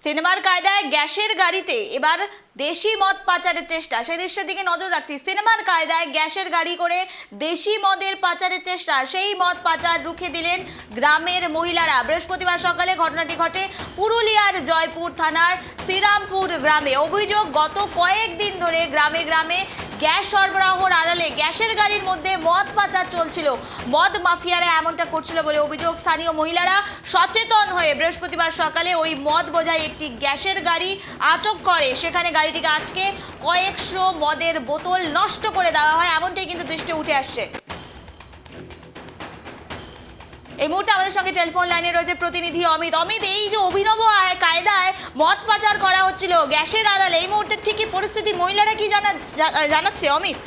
সিনেমার কায়দায় গ্যাসের গাড়িতে এবার দেশি মদ পাচারের চেষ্টা, সেই দৃশ্যের দিকে নজর রাখছি। সিনেমার কায়দায় গ্যাসের গাড়ি করে দেশি মদের পাচারের চেষ্টা, সেই মদ পাচার রুখে দিলেন গ্রামের মহিলারা। বৃহস্পতিবার সকালে ঘটনাটি ঘটে পুরুলিয়ার জয়পুর থানার শ্রীরামপুর গ্রামে। অভিযোগ, গত কয়েকদিন ধরে গ্রামে গ্রামে গ্যাস সরবরাহর আড়ালে গ্যাসের গাড়ির মধ্যে মদ পাচার চলছিল। মদ মাফিয়ারা এমনটা করছিল বলে অভিযোগ। স্থানীয় মহিলারা সচেতন হয়ে বৃহস্পতিবার সকালে ওই মদ বোঝাই একটি গ্যাসের গাড়ি আটক করে। সেখানে গাড়িটিকে আটকে কয়েকশো মদের বোতল নষ্ট করে দেওয়া হয়, এমনটাই কিন্তু দৃষ্টি উঠে আসছে। এই মুহূর্তে আমাদের সঙ্গে টেলিফোন লাইনে রয়েছে প্রতিনিধি অমিত। অমিত, এই যে অভিনব কায়দায় মদ পাচার করা হচ্ছিল গ্যাসের আড়ালে, এই মুহূর্তে ঠিকই পরিস্থিতি মহিলারা কি জানাচ্ছে অমিত?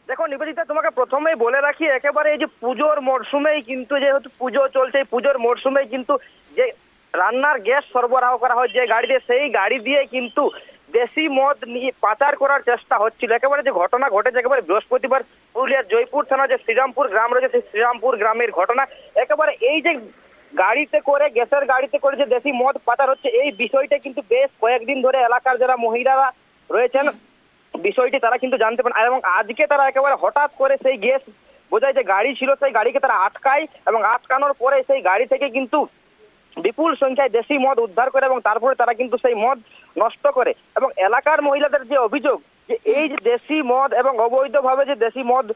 দেখো নিবেদিতা, তোমাকে প্রথমেই বলে রাখি, একেবারে এই যে পুজোর মরশুমেই কিন্তু, যেহেতু পুজো চলছে, পুজোর মরশুমেই কিন্তু যে রান্নার গ্যাস সরবরাহ করা হয় যে গাড়ি দিয়ে, সেই গাড়ি দিয়ে কিন্তু দেশি মদ নিয়ে পাচার করার চেষ্টা হচ্ছিল। একেবারে যে ঘটনা ঘটেছে একেবারে বৃহস্পতিবার পুরুলিয়ার জয়পুর থানা যে শ্রীরামপুর গ্রাম রয়েছে, সেই শ্রীরামপুর গ্রামের ঘটনা। একেবারে এই যে গাড়িতে করে, গ্যাসের গাড়িতে করে যে দেশি মদ পাচার হচ্ছে, এই বিষয়টা কিন্তু বেশ কয়েকদিন ধরে এলাকার যারা মহিলারা রয়েছেন বিষয়টি তারা কিন্তু জানতে পারেন, এবং আজকে তারা একেবারে হঠাৎ করে সেই গ্যাস বোঝায় যে গাড়ি ছিল সেই গাড়িকে তারা আটকায়, এবং আটকানোর পরে সেই গাড়ি থেকে কিন্তু বিপুল সংখ্যায় দেশি মদ উদ্ধার করে, এবং তারপরে তারা কিন্তু সেই মদ নষ্ট করে। এবং এলাকার মহিলাদের যে অভিযোগ যে এই যে দেশি মদ এবং অবৈধভাবে যে দেশি মদ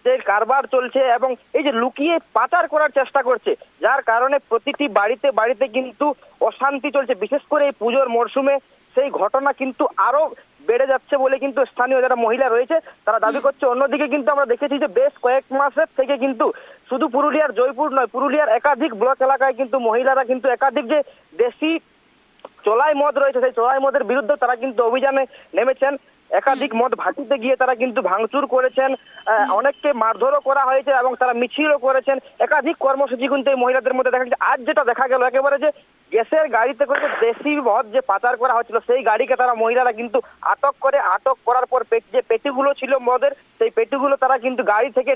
যে কারবার চলছে, এবং এই যে লুকিয়ে পাচার করার চেষ্টা করছে, যার কারণে প্রতিটি বাড়িতে বাড়িতে কিন্তু অশান্তি চলছে। বিশেষ করে এই পুজোর মরশুমে সেই ঘটনা কিন্তু আরো বেড়ে যাচ্ছে বলে কিন্তু স্থানীয় যারা মহিলা রয়েছে তারা দাবি করছে। অন্যদিকে কিন্তু আমরা দেখেছি যে বেশ কয়েক মাসের থেকে কিন্তু শুধু পুরুলিয়ার জয়পুর নয়, পুরুলিয়ার একাধিক ব্লক এলাকায় কিন্তু মহিলারা কিন্তু একাধিক যে দেশি চোলাই মদ রয়েছে সেই চোলাই মদের বিরুদ্ধে তারা কিন্তু অভিযানে নেমেছেন। একাধিক মদ ভাটিতে গিয়ে তারা কিন্তু ভাঙচুর করেছেন, অনেককে মারধরও করা হয়েছে, এবং তারা মিছিলও করেছেন। একাধিক কর্মসূচি কিন্তু এই মহিলাদের মধ্যে দেখা যাচ্ছে। আজ যেটা দেখা গেল, একেবারে যে গ্যাসের গাড়িতে করে দেশি মদ যে পাচার করা হচ্ছিল সেই গাড়িকে তারা মহিলারা কিন্তু আটক করে, আটক করার পর যে পেটিগুলো ছিল মদের, সেই পেটিগুলো তারা কিন্তু গাড়ি থেকে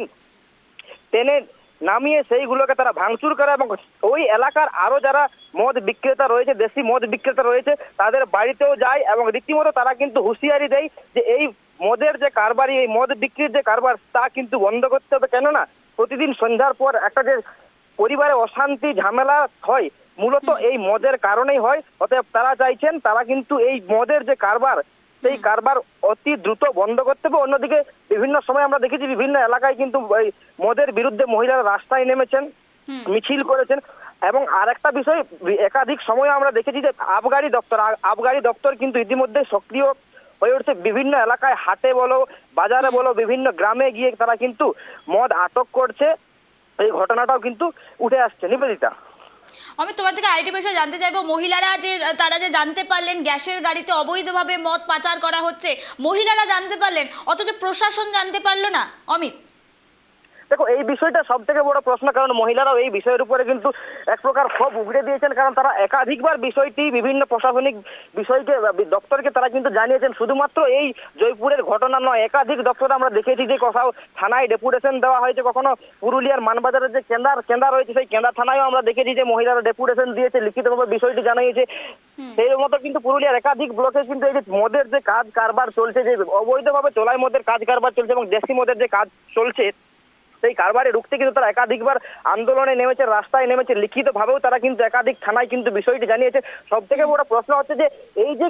টেনে নামিয়ে সেইগুলোকে তারা ভাঙচুর করে, এবং ওই এলাকার আরো যারা মদ বিক্রেতা রয়েছে, দেশি মদ বিক্রেতা রয়েছে, তাদের বাড়িতেও যায়, এবং রীতিমতো তারা কিন্তু হুঁশিয়ারি দেয় যে এই মদের যে কারবারি, এই মদ বিক্রির যে কারবার তা কিন্তু বন্ধ করতে হবে। কেননা প্রতিদিন সন্ধ্যার পর একটা যে পরিবারে অশান্তি ঝামেলা হয় মূলত এই মদের কারণেই হয়। অতএব তারা চাইছেন তারা কিন্তু এই মদের যে কারবার সেই কারবার অতি দ্রুত বন্ধ করতে হবে। অন্যদিকে বিভিন্ন সময় আমরা দেখেছি বিভিন্ন এলাকায় কিন্তু এই মদের বিরুদ্ধে মহিলারা রাস্তায় নেমেছেন, মিছিল করেছেন। এবং আরেকটা বিষয়, একাধিক সময় আমরা দেখেছি যে আবগারি দপ্তর কিন্তু ইতিমধ্যে সক্রিয় হয়ে উঠছে। বিভিন্ন এলাকায় হাটে বলো, বাজারে বলো, বিভিন্ন গ্রামে গিয়ে তারা কিন্তু মদ আটক করছে। এই ঘটনাটাও কিন্তু উঠে আসছে। নিবেদিতা, আমি তোমার থেকে আরেকটি বিষয় জানতে চাইবো, মহিলারা যে তারা যে জানতে পারলেন গ্যাসের গাড়িতে অবৈধভাবে মদ পাচার করা হচ্ছে, মহিলারা জানতে পারলেন অথচ প্রশাসন জানতে পারলো না। অমিত, দেখো এই বিষয়টা সব থেকে বড় প্রশ্ন, কারণ মহিলারাও এই বিষয়ের উপরে কিন্তু এক প্রকার ক্ষোভ উগড়ে দিয়েছেন, কারণ তারা একাধিকবার বিষয়টি বিভিন্ন প্রশাসনিক বিষয়কে দপ্তরকে তারা কিন্তু জানিয়েছেন। শুধুমাত্র এই জয়পুরের ঘটনা নয়, একাধিক দপ্তর আমরা দেখেছি যে কোথাও থানায় ডেপুটেশন দেওয়া হয়েছে, কখনো পুরুলিয়ার মানবাজারের যে কেন্দ্র রয়েছে সেই কেন্দ্র থানায়ও আমরা দেখেছি যে মহিলারা ডেপুটেশন দিয়েছে, লিখিতভাবে বিষয়টি জানিয়েছে। সেই মতো কিন্তু পুরুলিয়ার একাধিক ব্লকে কিন্তু এই যে মদের যে কাজ কারবার চলছে, যে অবৈধভাবে চোলাই মদের কাজ কারবার চলছে এবং দেশি মদের যে কাজ চলছে, সেই কারবারে রুখতে কিন্তু তারা একাধিকবার আন্দোলনে নেমেছে, রাস্তায় নেমেছে, লিখিতভাবেও তারা কিন্তু একাধিক থানায় কিন্তু বিষয়টি জানিয়েছে। সব থেকে বড় প্রশ্ন হচ্ছে যে এই যে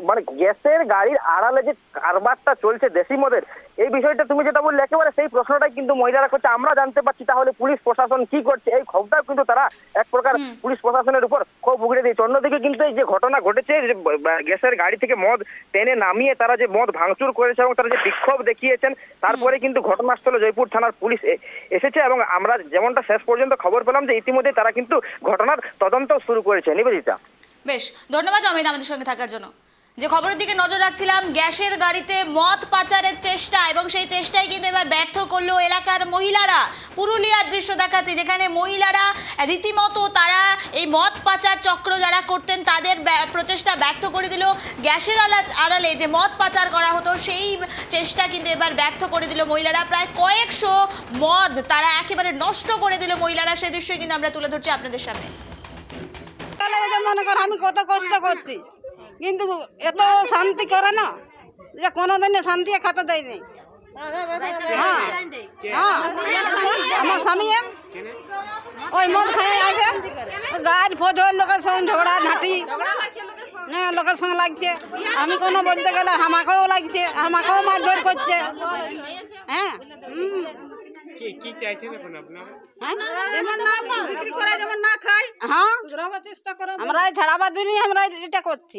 মানে গ্যাসের গাড়ির আড়ালে যে কারবারটা চলছে দেশি মদের, এই বিষয়টা তুমি যেটা বললে একেবারে সেই প্রশ্নটাই কিন্তু মহিলারা করছে। আমরা জানতে পারছি তাহলে পুলিশ প্রশাসন কি করছে, এই ক্ষোভটাও কিন্তু তারা এক প্রকার পুলিশ প্রশাসনের উপর ক্ষোভ উগড়ে দিয়েছে। অন্যদিকে কিন্তু এই যে ঘটনা ঘটেছে, যে গ্যাসের গাড়ি থেকে মদ টেনে নামিয়ে তারা যে মদ ভাঙচুর করেছে এবং তারা যে বিক্ষোভ দেখিয়েছেন, তারপরে কিন্তু ঘটনাস্থলে জয়পুর থানার পুলিশ এসেছে, এবং আমরা যেমনটা শেষ পর্যন্ত খবর পেলাম যে ইতিমধ্যে তারা কিন্তু ঘটনার তদন্ত শুরু করেছে। নিবেদিতা, বেশ, ধন্যবাদ অমিত আমাদের সঙ্গে থাকার জন্য। যে খবরের দিকে নজর রাখছিলাম, গ্যাসের গাড়িতে মদ পাচারের চেষ্টা, এবং সেই চেষ্টায় কিন্তু এবার ব্যর্থ করলো এলাকার মহিলারা। পুরুলিয়ার দৃশ্য দেখাচ্ছি, যেখানে মহিলারা রীতিমতো তারা এই মদ পাচার চক্র যারা করতেন তাদের প্রচেষ্টা ব্যর্থ করে দিল। গ্যাসের আড়ালে যে মদ পাচার করা হতো সেই চেষ্টা কিন্তু এবার ব্যর্থ করে দিল মহিলারা। প্রায় কয়েকশো মদ তারা একেবারে নষ্ট করে দিল মহিলারা। সেই দৃশ্যই কিন্তু আমরা তুলে ধরছি আপনাদের সামনে। গেলে এই যে মনে কর আমি কত কষ্ট করছি, কিন্তু এত শান্তি করে না যে কোনোদিনে শান্তি খাতে দেয়নি। হ্যাঁ হ্যাঁ আমার স্বামী ওই মদ খাই আছে, গাছ ফজর লোকের সঙ্গে ঝগড়া ঝাঁটি লোকের সঙ্গে লাগছে। আমি কোনো বলতে গেলে আমাকেও লাগছে, আমাকেও মারধর করছে। হ্যাঁ কি চাইছেন এখন আপনারা? হ্যাঁ আমরা ছাড়াবার জন্যই আমরা এটা করছি।